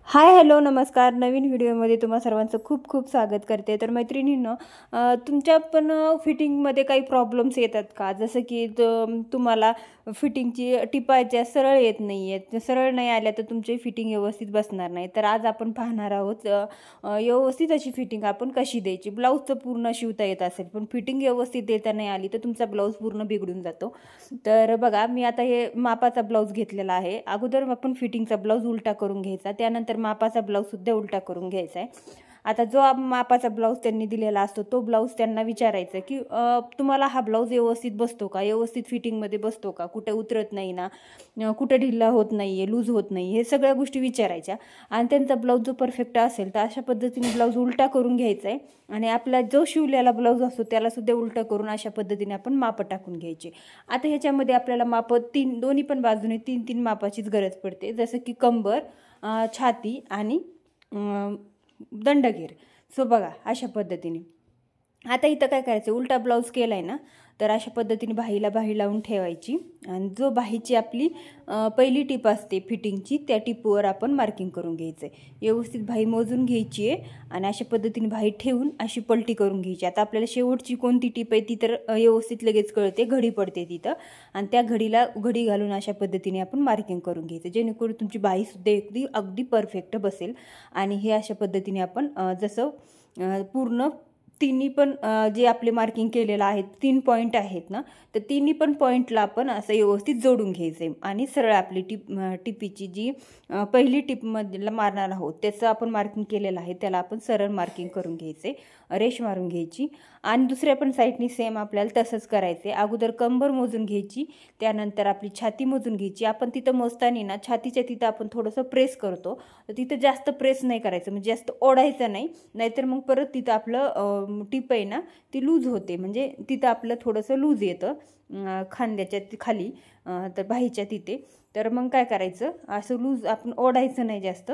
Hi hello नमस्कार. नवीन व्हिडिओमध्ये तुम्हा सर्वांचं खूप खूप स्वागत करते. तर मैत्रिणींनो, तुमच्या पण फिटिंगमध्ये काही प्रॉब्लेम्स येतात का? जसं की तुम्हाला फिटिंगची टिपा ज्या सरळ येत नाही आहेत, सरळ नाही आल्या तर तुमची फिटिंग व्यवस्थित बसणार नाही. तर आज आपण पाहणार आहोत व्यवस्थित अशी फिटिंग आपण कशी द्यायची. ब्लाऊजचं पूर्ण शिवता येत असेल पण फिटिंग व्यवस्थित देता नाही आली तर तुमचा ब्लाऊज पूर्ण बिघडून जातो. तर बघा, मी आता हे मापाचा ब्लाऊज घेतलेला आहे. अगोदर आपण फिटिंगचा ब्लाऊज उलटा करून घ्यायचा, त्यानंतर मापाचा ब्लाऊजसुद्धा उलटा करून घ्यायचा आहे. आता जो मापाचा ब्लाऊज त्यांनी दिलेला असतो तो ब्लाऊज त्यांना विचारायचं की तुम्हाला हा ब्लाऊज व्यवस्थित बसतो का, व्यवस्थित फिटिंगमध्ये बसतो का, कुठे उतरत नाही ना, कुठे ढिल्ला होत नाही आहे, लूज होत नाही, हे सगळ्या गोष्टी विचारायच्या. आणि त्यांचा ब्लाऊज जो परफेक्ट असेल तर अशा पद्धतीने ब्लाऊज उलटा करून घ्यायचा आहे. आणि आपला जो शिवलेला ब्लाऊज असतो त्यालासुद्धा उलटा करून अशा पद्धतीने आपण मापं टाकून घ्यायचे. आता ह्याच्यामध्ये आपल्याला मापं दोन्ही पण बाजूने 3-3 मापाचीच गरज पडते. जसं की कंबर, छाती आणि दंडगेर. सो बघा अशा पद्धतीने. आता इथं काय करायचं, उलटा ब्लाऊज केला आहे ना, तर अशा पद्धतीने बाही लावून ठेवायची. आणि जो बाहीची आपली पहिली टीप असते फिटिंगची, त्या टीपवर आपण मार्किंग करून घ्यायचं आहे. व्यवस्थित बाही मोजून घ्यायची आहे आणि अशा पद्धतीने बाही ठेवून अशी पलटी करून घ्यायची. आता आपल्याला शेवटची कोणती टीप आहे ती तर व्यवस्थित लगेच कळते, घडी पडते तिथं. आणि त्या घडीला घडी घालून अशा पद्धतीने आपण मार्किंग करून घ्यायचं, जेणेकरून तुमची बाहीसुद्धा अगदी परफेक्ट बसेल. आणि हे अशा पद्धतीने आपण जसं पूर्ण तिन्ही पण जे आपले मार्किंग केलेलं आहे 3 पॉईंट आहेत ना, तर तिन्ही पण पॉईंटला आपण असं व्यवस्थित जोडून घ्यायचं आहे. आणि सरळ आपली टिपीची जी पहिली टिपमधला मारणार आहोत त्याचं आपण मार्किंग केलेलं आहे त्याला आपण सरळ मार्किंग करून घ्यायचे, रेष मारून घ्यायची. आणि दुसऱ्या पण साईडनी सेम आपल्याला तसंच करायचं आहे. अगोदर कंबर मोजून घ्यायची, त्यानंतर आपली छाती मोजून घ्यायची. आपण तिथं मोजताना ना छातीच्या तिथं आपण थोडंसं प्रेस करतो, तर तिथं जास्त प्रेस नाही करायचं, म्हणजे जास्त ओढायचं नाही, नाहीतर मग परत तिथं आपलं टिप आहे ना ती लूज होते. म्हणजे तिथं आपलं थोडंसं लूज येतं खांद्याच्या खाली, तर बाहीच्या तिथे. तर मग काय करायचं, असं लूज आपण ओढायचं नाही जास्त,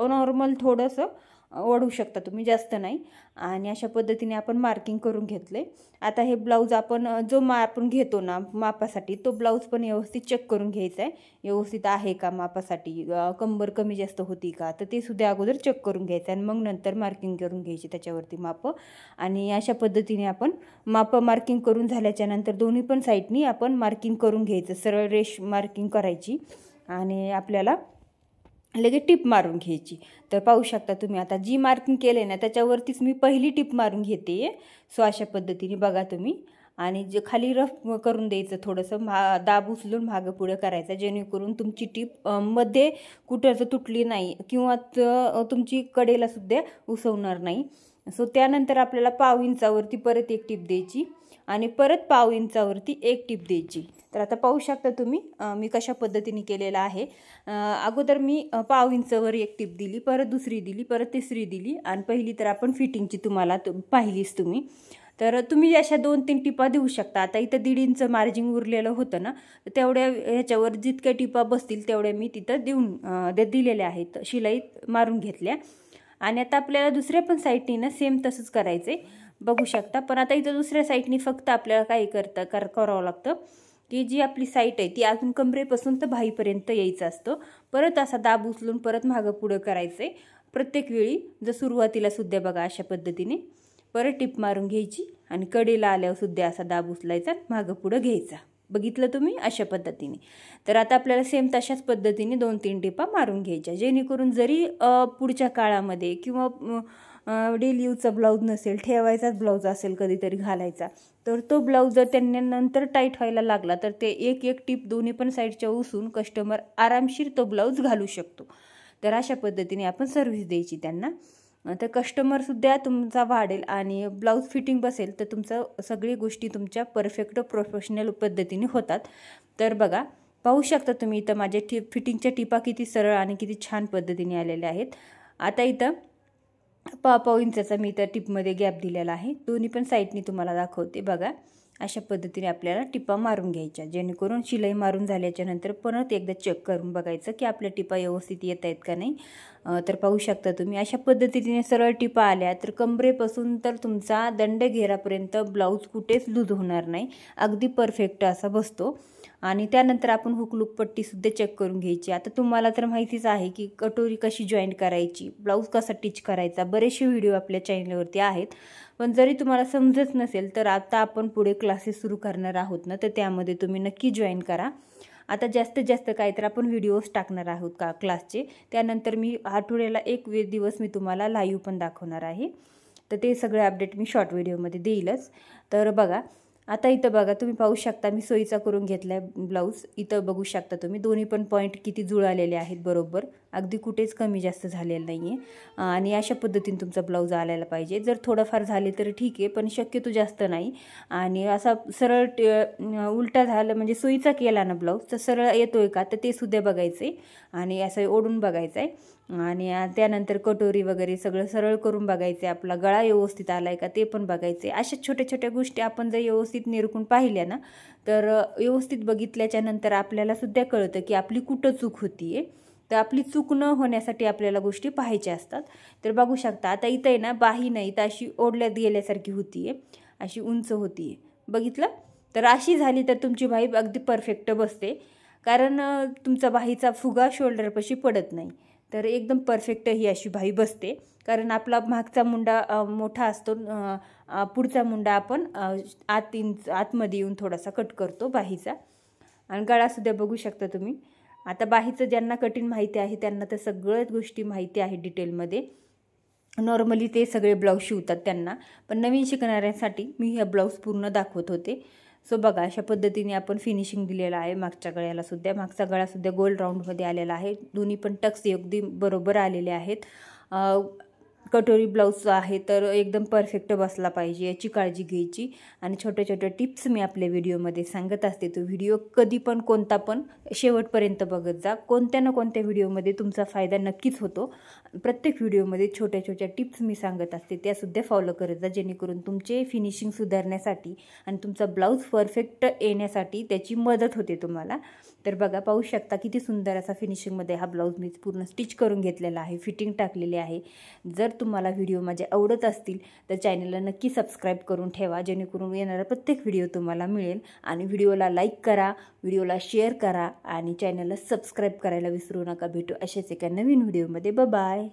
नॉर्मल थोडंसं ओढू शकता तुम्ही, जास्त नाही. आणि अशा पद्धतीने आपण मार्किंग करून घेतलं आहे. आता हे ब्लाऊज आपण जो आपण घेतो ना मापासाठी, तो ब्लाऊज पण व्यवस्थित चेक करून घ्यायचा आहे, व्यवस्थित आहे का मापासाठी, कंबर कमी जास्त होती का, तर ते सुद्धा अगोदर चेक करून घ्यायचं आणि मग नंतर मार्किंग करून घ्यायची त्याच्यावरती मापं. आणि अशा पद्धतीने आपण मापं मार्किंग करून झाल्याच्या नंतर दोन्ही पण साईडनी आपण मार्किंग करून घ्यायचं, सरळ रेष मार्किंग करायची आणि आपल्याला लगेच टिप मारून घ्यायची. तर पाहू शकता तुम्ही, आता जी मार्किंग केले ना त्याच्यावरतीच मी पहिली टिप मारून घेते. सो अशा पद्धतीने बघा तुम्ही. आणि जे खाली रफ करून द्यायचं, थोडंसं दाब उचलून मागं पुढं करायचं, जेणेकरून तुमची टिप मध्ये कुठं तुटली नाही किंवा तुमची कडेला सुद्धा उसवणार नाही. सो त्यानंतर आपल्याला पाव इंचावरती परत एक टिप द्यायची आणि परत पाव इंचावरती एक टिप द्यायची. तर आता पाहू शकता तुम्ही मी कशा पद्धतीने केलेलं आहे. अगोदर मी पाव इंचावर एक टिप दिली, परत दुसरी दिली, परत तिसरी दिली आणि पहिली तर आपण फिटिंगची तुम्हाला पाहिलीच तुम्ही. तर तुम्ही अशा 2-3 टिपा देऊ शकता. आता इथं 1.5 इंच मार्जिंग उरलेलं होतं ना, तर तेवढ्या ह्याच्यावर जितक्या टिपा बसतील तेवढ्या मी तिथं दिलेल्या आहेत, शिलाई मारून घेतल्या. आणि आता आपल्याला दुसऱ्या पण साईडनी ना सेम तसंच करायचं आहे, बघू शकता. पण आता इथं दुसऱ्या साईडनी फक्त आपल्याला काय करावं लागतं की जी आपली साईट आहे ती अजून कमरेपासून तर बाहीपर्यंत यायचं असतं. परत असा दाब उचलून परत मागं पुढं करायचं आहे प्रत्येक वेळी. जर सुरुवातीला सुद्धा बघा अशा पद्धतीने परत टिप मारून घ्यायची आणि कडेला आल्यावर सुद्धा असा दाब उचलायचा, मागं पुढं घ्यायचा. बघितलं तुम्ही अशा पद्धतीने. तर आता आपल्याला सेम तशाच पद्धतीने 2-3 टिपा मारून घ्यायच्या, जेणेकरून जरी पुढच्या काळामध्ये किंवा डेली यूजचा ब्लाऊज नसेल, ठेवायचाच ब्लाऊज असेल कधीतरी घालायचा, तर तो ब्लाऊज जर त्यांना नंतर टाईट व्हायला लागला तर ते एक टिप दोन्ही पण साईडच्या उसून कस्टमर आरामशीर तो ब्लाऊज घालू शकतो. तर अशा पद्धतीने आपण सर्व्हिस द्यायची त्यांना. तर कस्टमरसुद्धा तुमचा वाढेल आणि ब्लाऊज फिटिंग बसेल तर तुमचं सगळी गोष्टी तुमच्या परफेक्ट प्रोफेशनल पद्धतीने होतात. तर बघा, पाहू शकता तुम्ही इथं माझ्या फिटिंगच्या टिपा किती सरळ आणि किती छान पद्धतीने आलेल्या आहेत. आता इथं पाव इंचाचा मी इथं टिपमध्ये गॅप दिलेला आहे, दोन्ही पण साईडनी तुम्हाला दाखवते. बघा अशा पद्धतीने आपल्याला टिपा मारून घ्यायच्या, जेणेकरून शिलाई मारून झाल्याच्या नंतर परत एकदा चेक करून बघायचं की आपल्या टिपा व्यवस्थित येत आहेत का नाही. तर पाहू शकता तुम्ही अशा पद्धतीने सरळ टिपा आल्या तर कमरेपासून तर तुमचा दंड घेरापर्यंत ब्लाऊज कुठेच लूज होणार नाही, अगदी परफेक्ट असा बसतो. आणि त्यानंतर आपण हुकलूक पट्टीसुद्धा चेक करून घ्यायची. आता तुम्हाला तर माहितीच आहे की कटोरी कशी जॉईंट करायची, ब्लाऊज कसा टिच करायचा, बरेचसे व्हिडिओ आपल्या चॅनलवरती आहेत. पण जरी तुम्हाला समजत नसेल तर आता आपण पुढे क्लासेस सुरू करणार आहोत ना, तर त्यामध्ये तुम्ही नक्की जॉईन करा. आता जास्तीत जास्त काय तर आपण व्हिडिओज टाकणार आहोत का क्लासचे. त्यानंतर मी आठवड्याला एक दिवस मी तुम्हाला लाईव्ह पण दाखवणार आहे. तर ते सगळे अपडेट मी शॉर्ट व्हिडिओमध्ये देईलच. तर बघा आता इथं बघा तुम्ही पाहू शकता मी सोयीचा करून घेतला आहे ब्लाऊज. इथं बघू शकता तुम्ही दोन्ही पण पॉईंट किती जुळालेले आहेत बरोबर, अगदी कुठेच कमी जास्त झालेलं नाही आहे. आणि अशा पद्धतीने तुमचा ब्लाऊज आलायला पाहिजे. जर थोडंफार झाले तर ठीक आहे, पण शक्यतो जास्त नाही. आणि असा सरळ उलटा झालं म्हणजे सोयीचा केला ना ब्लाऊज तर सरळ येतोय का तर ते सुद्धा बघायचं आहे. आणि असं ओढून बघायचं आहे. आणि त्यानंतर कटोरी वगैरे सगळं सरळ करून बघायचं आहे. आपला गळा व्यवस्थित आला आहे का ते पण बघायचं आहे. अशा छोट्या छोट्या गोष्टी आपण जर व्यवस्थित निरखून पाहिल्या ना तर व्यवस्थित बघितल्याच्या नंतर आपल्याला सुद्धा कळतं की आपली कुठं चूक होती आहे. तर आपली चूक न होण्यासाठी आपल्याला गोष्टी पाहायच्या असतात. तर बघू शकता आता इथं आहे ना बाही नाही तर अशी ओढल्यात गेल्यासारखी होती आहे, अशी उंच होती आहे, बघितलं. तर अशी झाली तर तुमची बाही अगदी परफेक्ट बसते, कारण तुमचा बाहीचा फुगा शोल्डरपाशी पडत नाही. तर एकदम परफेक्ट ही अशी बाही बसते, कारण आपला मागचा मुंडा मोठा असतो, पुढचा मुंडा आपण आतमध्ये येऊन थोडासा कट करतो बाहीचा. आणि गळासुद्धा बघू शकता तुम्ही. आता बाहीचं ज्यांना कटिंग माहिती आहे त्यांना तर सगळ्याच गोष्टी माहिती आहे डिटेलमध्ये. नॉर्मली ते सगळे ब्लाऊज शिवतात त्यांना, पण नवीन शिकणाऱ्यांसाठी मी हे ब्लाऊज पूर्ण दाखवत होते. सो बघा अशा पद्धतीने आपण फिनिशिंग दिलेलं आहे. मागच्या गळ्यालासुद्धा, मागचा गळासुद्धा गोल राऊंडमध्ये आलेला आहे. दोन्ही पण टक्स अगदी बरोबर आलेले आहेत. कटोरी ब्लाऊज आहे तर एकदम परफेक्ट बसला पाहिजे याची काळजी घ्यायची. आणि छोट्या छोट्या टिप्स मी आपल्या व्हिडिओमध्ये सांगत असते. तो व्हिडिओ कधी पण कोणता पण शेवटपर्यंत बघत जा. कोणत्या ना कोणत्या व्हिडिओमध्ये तुमचा फायदा नक्कीच होतो. प्रत्येक व्हिडिओमध्ये छोट्या छोट्या टिप्स मी सांगत असते, त्यासुद्धा फॉलो करत जा, जेणेकरून तुमचे फिनिशिंग सुधारण्यासाठी आणि तुमचा ब्लाऊज परफेक्ट येण्यासाठी त्याची मदत होते तुम्हाला. तर बघा पाहू शकता किती सुंदर असा फिनिशिंगमध्ये हा ब्लाऊज मी पूर्ण स्टिच करून घेतलेला आहे, फिटिंग टाकलेली आहे. जर तुम्हाला व्हिडिओ माझे आवडत असतील तर चॅनलला नक्की सबस्क्राईब करून ठेवा, जेणेकरून येणारा प्रत्येक व्हिडिओ तुम्हाला मिळेल. आणि व्हिडिओला लाईक करा, व्हिडिओला शेअर करा आणि चॅनलला सबस्क्राईब करायला विसरू नका. भेटू अशाच एका नवीन व्हिडिओमध्ये. बाय.